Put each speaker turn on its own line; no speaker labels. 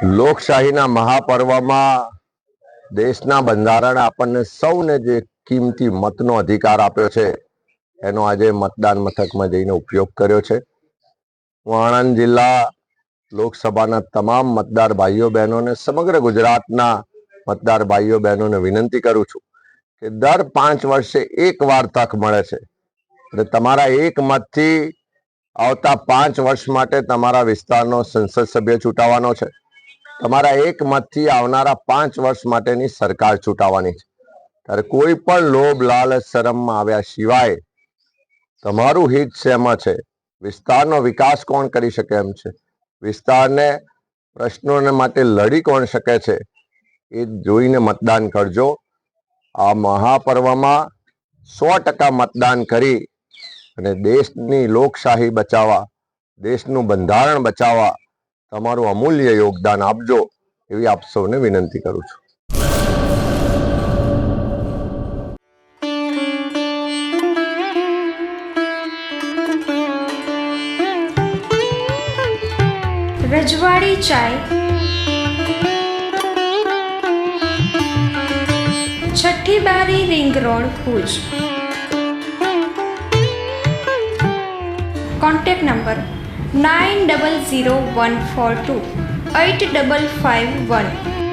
લોકશાહીના મહાપર્વમાં દેશના બંધારણે આપણને સૌને જે કિંમતી મતનો અધિકાર આપ્યો છે એનો આજે મતદાન મથકમાં જઈને ઉપયોગ કર્યો છે. હું આણંદ જિલ્લા લોકસભાના તમામ મતદાર ભાઈઓ બહેનોને, સમગ્ર ગુજરાતના મતદાર ભાઈઓ બહેનોને વિનંતી કરું છું કે દર 5 વર્ષે એકવાર તક મળે છે અને તમારા એક મતથી આવતા 5 વર્ષ માટે તમારા વિસ્તારનો સંસદ સભ્ય ચૂંટાવાનો છે. તમારા એક મતથી આવનારા 5 વર્ષ માટેની સરકાર ચૂંટાવાની છે. ત્યારે કોઈ પણ લોભ, લાલચ, શરમમાં આવ્યા સિવાય તમારું હિત શેમાં છે, વિસ્તારનો વિકાસ કોણ કરી શકે એમ છે, વિસ્તારને પ્રશ્નોને માટે લડી કોણ શકે છે, એ જોઈને મતદાન કરજો. આ મહાપર્વમાં 100% મતદાન કરી અને દેશની લોકશાહી બચાવવા, દેશનું બંધારણ બચાવવા તમારું અમૂલ્ય યોગદાન આપજો એવી આપ સૌને વિનંતી કરું છું.
રજવાડી ચાય, છઠ્ઠી બારી, ring road, Bhuj. Contact number 9001428551.